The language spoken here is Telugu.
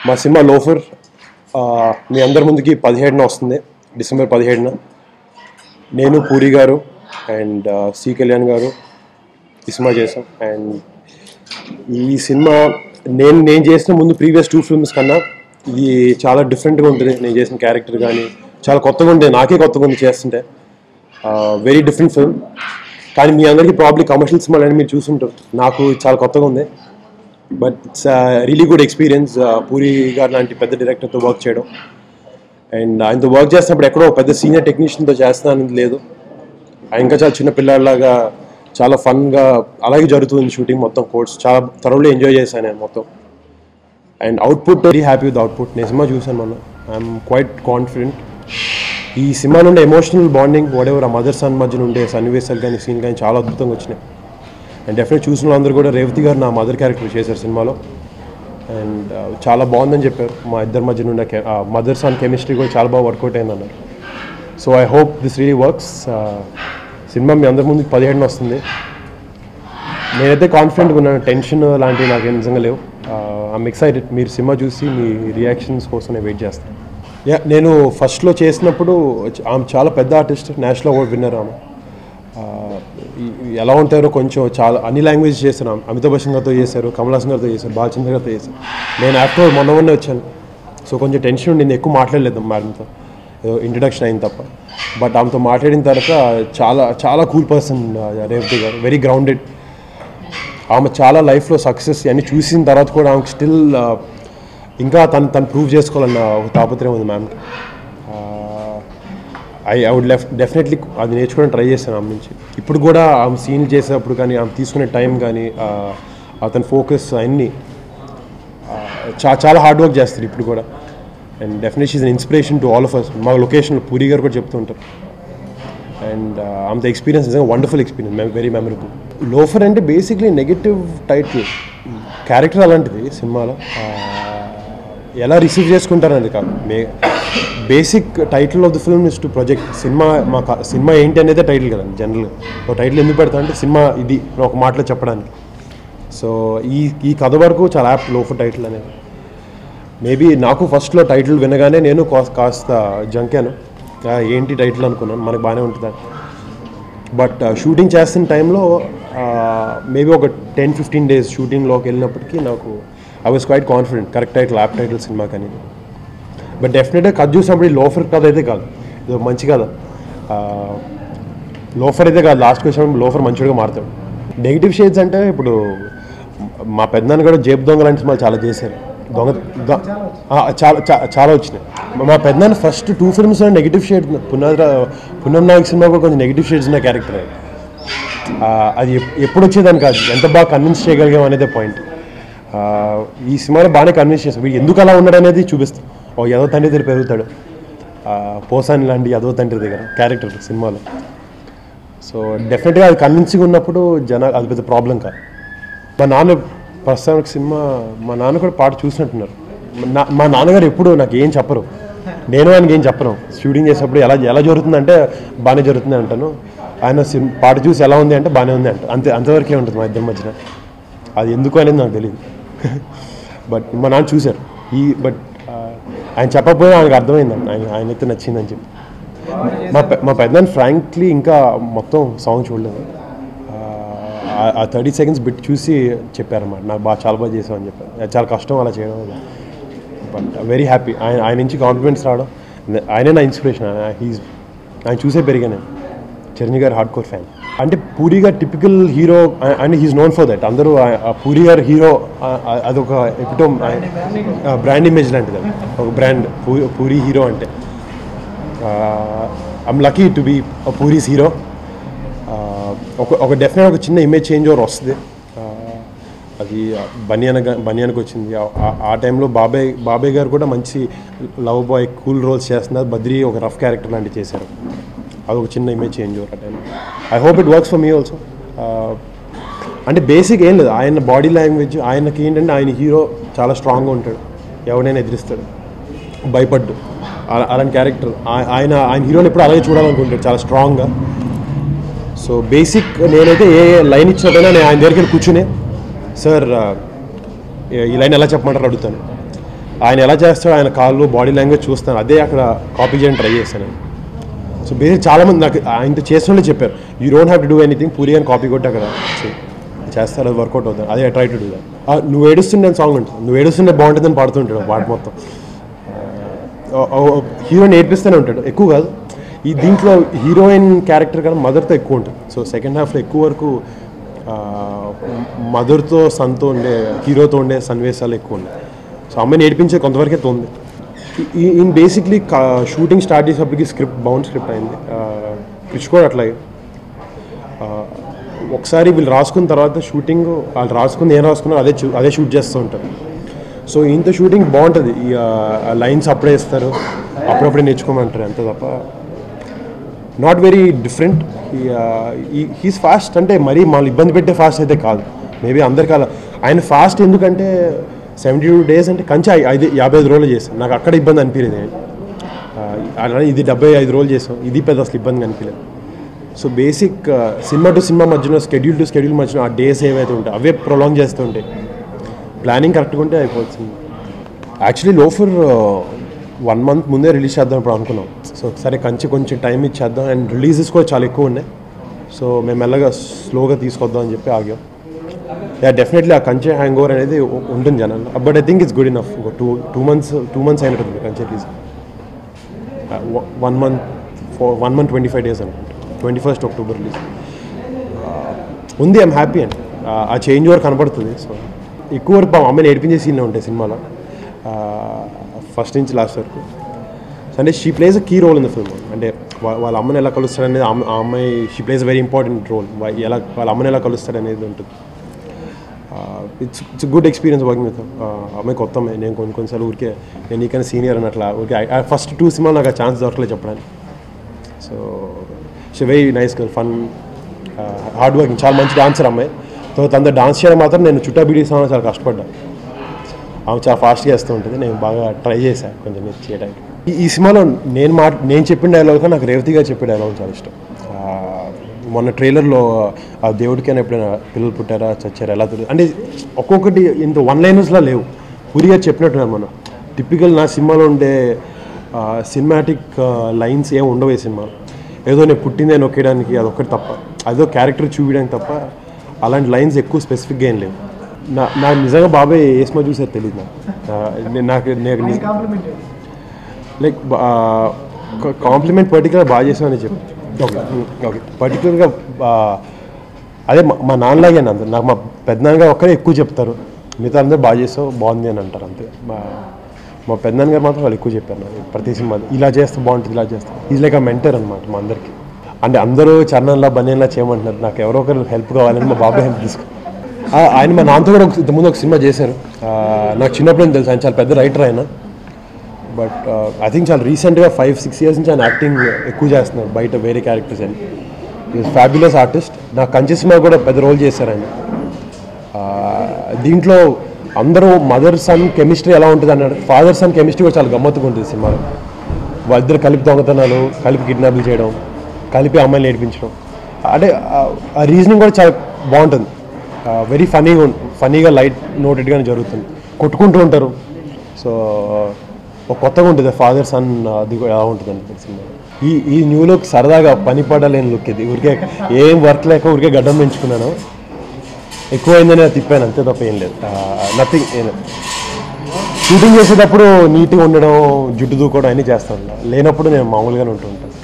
మా సినిమా లోఫర్ మీ అందరి ముందుకి 17న వస్తుంది, డిసెంబర్ 17న. నేను పూరి గారు అండ్ సి కళ్యాణ్ గారు ఈ సినిమా చేసాం. అండ్ ఈ సినిమా నేను చేసిన ముందు ప్రీవియస్ 2 ఫిల్మ్స్ కన్నా ఇది చాలా డిఫరెంట్గా ఉంటుంది. నేను చేసిన క్యారెక్టర్ కానీ చాలా కొత్తగా ఉంటుంది, నాకే కొత్తగా ఉంది చేస్తుంటే. Very different film. కానీ మీ అందరికీ ప్రాబ్లీ కమర్షియల్ సినిమాలు అని మీరు చూసుంటారు, నాకు చాలా కొత్తగా ఉంది. But it's really good experience puri గారు లాంటి పెద్ద డైరెక్టర్తో వర్క్ చేయడం. అండ్ ఆయనతో వర్క్ చేసినప్పుడు ఎక్కడో పెద్ద సీనియర్ టెక్నీషియన్తో చేస్తానని లేదు, ఆయన ఇంకా చాలా చిన్న పిల్లలాగా చాలా ఫన్గా అలాగే జరుగుతుంది షూటింగ్ మొత్తం. కోర్స్ చాలా థరోలీ ఎంజాయ్ చేశాను నేను మొత్తం. And output very happy with output. నేను సినిమా చూశాను మొన్న, ఐఎమ్ క్వైట్ కాన్ఫిడెంట్. ఈ సినిమా నుండి ఎమోషనల్ బాండింగ్ వాడెవర్ ఆ మదర్ సన్ మధ్య నుండే సన్నివేశాలు కానీ సీన్ కానీ చాలా అద్భుతంగా వచ్చినాయి. అండ్ డెఫినెట్ చూసిన వాళ్ళందరూ కూడా రేవతి గారు నా మదర్ క్యారెక్టర్ చేశారు సినిమాలో. అండ్ చాలా బాగుందని చెప్పారు. మా ఇద్దరి మధ్య నుండి మదర్ సన్ కెమిస్ట్రీ కూడా చాలా బాగా వర్కౌట్ అయింది అన్నారు. So I hope this really works. Cinema మీ అందరి ముందు 17న వస్తుంది. నేనైతే కాన్ఫిడెంట్గా ఉన్నాను, టెన్షన్ లాంటివి నాకు నిజంగా లేవు. I'm excited. మీరు సినిమా చూసి మీ రియాక్షన్స్ కోసం నేను వెయిట్ చేస్తాను. నేను ఫస్ట్లో చేసినప్పుడు ఆమె చాలా పెద్ద ఆర్టిస్ట్, నేషనల్ అవార్డ్ విన్నర్. ఆమె ఎలా ఉంటారో కొంచెం చాలా అన్ని లాంగ్వేజ్ చేశారు. అమితాబ్ బచ్చన్ గారితో చేశారు, కమల్ హాసన్ గారితో చేశారు, బాలచంద్ర గారితో చేశారు. నేను ఆఫ్టర్ మొన్నే వచ్చాను, సో కొంచెం టెన్షన్ ఉండి నేను ఎక్కువ మాట్లాడలేదు మేడంతో, ఇంట్రడక్షన్ అయిన తప్ప. బట్ ఆమెతో మాట్లాడిన తర్వాత చాలా చాలా కూల్ పర్సన్ రేవతి గారు, వెరీ గ్రౌండెడ్. ఆమె చాలా లైఫ్లో సక్సెస్ అన్ని చూసిన తర్వాత కూడా ఆమెకు స్టిల్ ఇంకా తను ప్రూవ్ చేసుకోవాలన్న ఒక తాపత్రయం ఉంది మ్యామ్కి. ఐ వుడ్ డెఫినెట్లీ అది నేర్చుకోవడం ట్రై చేశాను ఆమె నుంచి. ఇప్పుడు కూడా ఆమె సీన్లు చేసేటప్పుడు కానీ ఆమె తీసుకునే టైం కానీ అతని ఫోకస్ అన్నీ చాలా హార్డ్ వర్క్ చేస్తారు ఇప్పుడు కూడా. And definitely she's an inspiration to all of us. మా లొకేషన్లో పూరి గారు కూడా చెప్తూ ఉంటారు. అండ్ ఆమె ఎక్స్పీరియన్స్ నిజంగా wonderful experience, very memorable. Loafer అంటే బేసిక్లీ నెగటివ్ టైటిల్, క్యారెక్టర్ అలాంటిది సినిమాలో. ఎలా రిసీవ్ చేసుకుంటారనేది కాదు, basic title of the film is to project cinema ఏంటి అనేది టైటిల్ కదండి. జనరల్గా ఒక టైటిల్ ఎందుకు పెడతా అంటే సినిమా ఇది ఒక మాటలో చెప్పడానికి. సో ఈ కథ వరకు చాలా యాప్ట్ లోఫర్ టైటిల్ అనేది. మేబీ నాకు ఫస్ట్లో టైటిల్ వినగానే నేను కాస్త జంకాను, ఏంటి టైటిల్ అనుకున్నాను, మనకు బాగానే ఉంటుందని. బట్ షూటింగ్ చేస్తున్న టైంలో మేబీ ఒక 10-15 డేస్ షూటింగ్లోకి వెళ్ళినప్పటికీ నాకు I was quite confident correct title, app title cinema కానీ. బట్ డెఫినెట్గా కథ చూసినప్పుడు లోఫర్ కథ అయితే కాదు, ఇది మంచి కథ. లోఫర్ అయితే కాదు, లాస్ట్కి వచ్చినప్పుడు లోఫర్ మంచిగా మారుతాడు. నెగిటివ్ షేడ్స్ అంటే ఇప్పుడు మా పెద్దనాన్న కూడా జేబు దొంగ లాంటి సినిమాలు చాలా చేశారు. చాలా వచ్చినాయి. మా పెద్దనాన్న ఫస్ట్ 2 ఫిల్మ్స్ నెగిటివ్ షేడ్, పున్నం నాయక్ సినిమా కూడా కొంచెం నెగిటివ్ షేడ్స్ ఉన్న క్యారెక్టర్. అది ఎప్పుడు వచ్చేదాన్ని కాదు, ఎంత బాగా కన్విన్స్ చేయగలిగాం అనేది పాయింట్. ఈ సినిమాలో బాగానే కన్విన్స్ చేస్తాం, వీడు ఎందుకు అలా ఉన్నాడు అనేది చూపిస్తాం. యదో తండ్రి దగ్గర పెరుగుతాడు, పోసాని లాంటి యదో తండ్రి దగ్గర క్యారెక్టర్ సినిమాలో. సో డెఫినెట్గా అది కన్విన్సింగ్ ఉన్నప్పుడు అది పెద్ద ప్రాబ్లం కాదు. మా నాన్న ప్రస్తుతానికి సినిమా, మా నాన్న కూడా పాట చూసినట్టున్నారు. మా నాన్నగారు ఎప్పుడు నాకు ఏం చెప్పరు, నేను ఆయనకి ఏం చెప్పను. షూటింగ్ చేసేటప్పుడు ఎలా జరుగుతుందంటే బాగానే జరుగుతుంది అంటాను, ఆయన పాట చూసి ఎలా ఉంది అంటే బాగానే ఉంది అంట, అంతవరకే ఉంటుంది మా ఇద్దరి మధ్యన. అది ఎందుకు అనేది నాకు తెలియదు. బట్ మా నాన్న చూశారు. బట్ ఆయన చెప్పకపోయినా ఆయనకు అర్థమైందండి, ఆయనైతే నచ్చిందని చెప్పి. మా పెద్దనాన్న ఫ్రాంక్లీ ఇంకా మొత్తం సాంగ్ చూడలేదు, ఆ 30 seconds బిట్ చూసి చెప్పారన్నమాట, నాకు చాలా బాగా చేసామని చెప్పారు. చాలా కష్టం అలా చేయడం. బట్ వెరీ హ్యాపీ, ఆయన నుంచి కాన్ఫిడెన్స్ రావడం. ఆయనే నా ఇన్స్పిరేషన్. ఆయన చూసే పెరిగాను. చిరంజీవి గారు హార్డ్ కోర్ ఫ్యాన్. అంటే Puri garu typical hero and he's known for that. అందరూ పూరి గారు హీరో అదొక ఎపిటోమ్, బ్రాండ్ ఇమేజ్ లాంటిది, ఒక బ్రాండ్ పూరి హీరో అంటే. I'm lucky to be Puri's hero. ఒక డెఫినెట్ ఒక చిన్న ఇమేజ్ చేంజ్ ఓవర్ వస్తుంది. అది బనియానికి వచ్చింది. ఆ టైంలో బాబాయ్ గారు కూడా మంచి లవ్ బాయ్ కూల్ రోల్స్ చేస్తున్నారు. బద్రీ ఒక రఫ్ క్యారెక్టర్ లాంటివి చేశారు. అదొక చిన్న ఇమేజ్ చేంజ్ ఓవర్ ఆ time. I hope it works for me also. అంటే బేసిక్ ఏం లేదు, ఆయన బాడీ లాంగ్వేజ్, ఆయనకి ఏంటంటే ఆయన హీరో చాలా స్ట్రాంగ్గా ఉంటాడు, ఎవరైనా ఎదిరిస్తాడు, భయపడ్డు, అలాంటి క్యారెక్టర్. ఆయన హీరోని ఎప్పుడు అలాగే చూడాలనుకుంటాడు, చాలా స్ట్రాంగ్గా. సో బేసిక్ నేనైతే ఏ లైన్ ఇచ్చినట్టయినా నేను ఆయన దగ్గరికి వెళ్ళి కూర్చుని, సార్ ఈ లైన్ ఎలా చెప్పమంటారు అడుగుతాను. ఆయన ఎలా చేస్తాడో ఆయన కాళ్ళు బాడీ లాంగ్వేజ్ చూస్తాను, అదే అక్కడ కాపీ చేయడానికి ట్రై చేశాను. సో బేసిక్ చాలామంది నాకు ఆయనతో చేస్తుండే చెప్పారు, you don't have to do anything, puri అని కాపీ కొట్టి అక్కడ చేస్తారు, అది వర్కౌట్ అవుతుంది. అదే ట్రై టు డూ దట్. నువ్వు ఏడుస్తుండే సాంగ్ ఉంటుంది, నువ్వు ఏడుస్తుండే బాగుంటుందని పాడుతుంటాడు పాట మొత్తం. హీరోయిన్ ఏడ్పిస్తూనే ఉంటాడు, ఎక్కువ కాదు. ఈ దీంట్లో హీరోయిన్ క్యారెక్టర్ కన్నా మదర్తో ఎక్కువ ఉంటుంది. సో సెకండ్ హాఫ్లో ఎక్కువ వరకు మదర్తో సన్తో ఉండే, హీరోతో ఉండే సన్నివేశాలు ఎక్కువ ఉన్నాయి. సో అమ్మాయిని ఏడిపించే కొంతవరకే తోంది. ఈయన బేసిక్లీ షూటింగ్ స్టార్ట్ చేసేప్పటికి స్క్రిప్ట్ బౌండ్ స్క్రిప్ట్ అయింది. క్రిష్ కూడా అట్లాగే ఒకసారి వీళ్ళు రాసుకున్న తర్వాత షూటింగ్ వాళ్ళు రాసుకుంది ఏం రాసుకున్నారో అదే షూట్ చేస్తూ ఉంటారు. సో ఇంత షూటింగ్ బాగుంటుంది. ఈ లైన్స్ అప్పుడే ఇస్తారు, అప్పుడప్పుడే నేర్చుకోమంటారు అంతే తప్ప not very different. He's fast అంటే మరీ మళ్ళీ ఇబ్బంది పెట్టే ఫాస్ట్ అయితే కాదు. మేబీ అందరికీ అలా ఆయన ఫాస్ట్ ఎందుకంటే 72 days అంటే కంచె 55 రోజులు చేశాను, నాకు అక్కడ ఇబ్బంది అనిపించలేదు. అలానే ఇది 75 రోజులు చేసాం, ఇది పెద్ద అసలు ఇబ్బంది అనిపించలేదు. So basic cinema to cinema మధ్యలో స్కెడ్యూల్ టు స్కెడ్యూల్ మధ్యలో ఆ డేస్ ఏవైతే ఉంటాయి అవే ప్రొలాంగ్ చేస్తూ ఉంటాయి. ప్లానింగ్ కరెక్ట్గా ఉంటే అయిపోతుంది. యాక్చువల్లీ లోఫర్ 1 month ముందే రిలీజ్ చేద్దాం ఇప్పుడు అనుకున్నాం. సో సరే కంచి కొంచెం టైం ఇచ్చేద్దాం, అండ్ రిలీజెస్ కూడా చాలా ఎక్కువ ఉన్నాయి. సో మేము మెల్లగా స్లోగా తీసుకొద్దాం అని చెప్పి ఆగాం. డెఫినెట్లీ ఆ కంచె హ్యాంగ్ ఓవర్ అనేది ఉంటుంది జనాలు. But I think it's good enough. Two months అయినట్టుంది కంచె రిలీజ్. 1 month 25 days అనుకుంటా. 21st October రిలీజ్ ఉంది. ఐఎమ్ హ్యాపీ అండి. ఆ చేంజ్ ఓవర్ కనపడుతుంది. సో ఎక్కువ వరకు అమ్మాయిని ఏడిపించే సీన్లు ఉంటాయి సినిమాలో, ఫస్ట్ నుంచి లాస్ట్ వరకు. అంటే she plays a key role in the film. అంటే వాళ్ళ అమ్మని ఎలా కలుస్తాడనేది ఆ అమ్మాయి, she plays very important role. వాళ్ళ అమ్మని ఎలా కలుస్తాడనేది ఉంటుంది. It's good experience working with అమ్మాయి. కొత్త అమ్మాయి. నేను కొన్నిసార్లు ఊరికే నేను నీకైనా సీనియర్ అని అట్లా ఊరికే ఫస్ట్ 2 సినిమాలు నాకు ఆ ఛాన్స్ దొరకలేదు చెప్పడానికి. So she very nice girl, fun, hard working, చాలా మంచి డాన్సర్ అమ్మాయి. తర్వాత అందరూ డాన్స్ చేయడం మాత్రం నేను చుట్టా బీడీ సాంగ్ చాలా కష్టపడ్డా. ఆమె చాలా ఫాస్ట్గా వేస్తూ ఉంటుంది, నేను బాగా ట్రై చేశాను కొంచెం చేయడానికి. ఈ సినిమాలో నేను చెప్పిన డైలాగ్ నాకు రేవతి గారు చెప్పే డైలాగ్ చాలా ఇష్టం. మొన్న ట్రైలర్లో ఆ దేవుడికైనా ఎప్పుడైనా పిల్లలు పుట్టారా చచ్చారా ఎలా తెలియదు అంటే ఒక్కొక్కటి ఇంత 1-linersలా లేవు. పూరి గారు చెప్పినట్టున్నారు. మనం టిపికల్ నా సినిమాలో ఉండే సినిమాటిక్ లైన్స్ ఏమి ఉండవు ఈ సినిమాలో. ఏదో నేను పుట్టిందే నొక్కేయడానికి అదొక్కటి తప్ప, అదో క్యారెక్టర్ చూపించడానికి తప్ప అలాంటి లైన్స్ ఎక్కువ స్పెసిఫిక్గా ఏం లేవు. నాకు నిజంగా బాబాయ్ ఏ సినిమా చూసారు తెలియదు. నాకు లైక్ కాంప్లిమెంట్ పర్టికులర్ బాగా చేసామని చెప్పి ఓకే పర్టికులర్గా అదే మా నాన్నలాగే అందరు నాకు మా పెద్దనాన్నగారు ఒక్కరే ఎక్కువ చెప్తారు, మిగతా అందరూ బాగా చేస్తావు బాగుంది అని అంటారు అంతే. మా పెద్దనాన్నగారు మాత్రం వాళ్ళు ఎక్కువ చెప్పారు నాకు ప్రతి సినిమా ఇలా చేస్తే బాగుంటుంది ఇలా చేస్తాం. ఈజ్ లైక్ ఆ మెంటర్ అనమాట మా అందరికీ. అంటే అందరూ చరణంలా బనేలా చేయమంటున్నారు, నాకు ఎవరో ఒకరు హెల్ప్ కావాలని మా బాబాయ్ హెల్ప్ తీసుకుని ఆయన మా నాన్నతో కూడా ఇంతకుముందు ఒక సినిమా చేశారు. నాకు చిన్నప్పుడు తెలుసు ఆయన చాలా పెద్ద రైటర్ ఆయన. బట్ ఐ థింక్ చాలా రీసెంట్గా 5-6 years నుంచి ఆయన యాక్టింగ్ ఎక్కువ చేస్తున్నారు బయట వేరే క్యారెక్టర్స్ అని. Is fabulous artist. నాకు కంచె సినిమా కూడా పెద్ద రోల్ చేశారు ఆయన. దీంట్లో అందరూ మదర్ సన్ కెమిస్ట్రీ ఎలా ఉంటుంది అన్నాడు, ఫాదర్ సన్ కెమిస్ట్రీ కూడా చాలా గమ్మత్తుగా ఉంటుంది సినిమాలో. వాళ్ళిద్దరు కలిపి దొంగతనాలు, కలిపి కిడ్నాప్లు చేయడం, కలిపి అమ్మాయిని నేర్పించడం, అంటే ఆ రీజనింగ్ కూడా చాలా బాగుంటుంది. వెరీ ఫనీగా లైట్ నోటెడ్గానే జరుగుతుంది. కొట్టుకుంటూ ఉంటారు. సో ఒక కొత్తగా ఉంటుంది ఫాదర్ సన్, అది కూడా ఎలా ఉంటుంది అంటే సినిమా. ఈ న్యూ లుక్ సరదాగా పని పడలేని లుక్ ఇది. ఊరికే ఏం వర్క్ లేక ఊరికే గడ్డం పెంచుకున్నాను, ఎక్కువైందని అది తిప్పాను అంతే తప్ప ఏం లేదు. నథింగ్. షూటింగ్ చేసేటప్పుడు నీట్గా ఉండడం, జుట్టు దూకోవడం అన్నీ చేస్తాను. లేనప్పుడు నేను మామూలుగానే ఉంటూ ఉంటాను.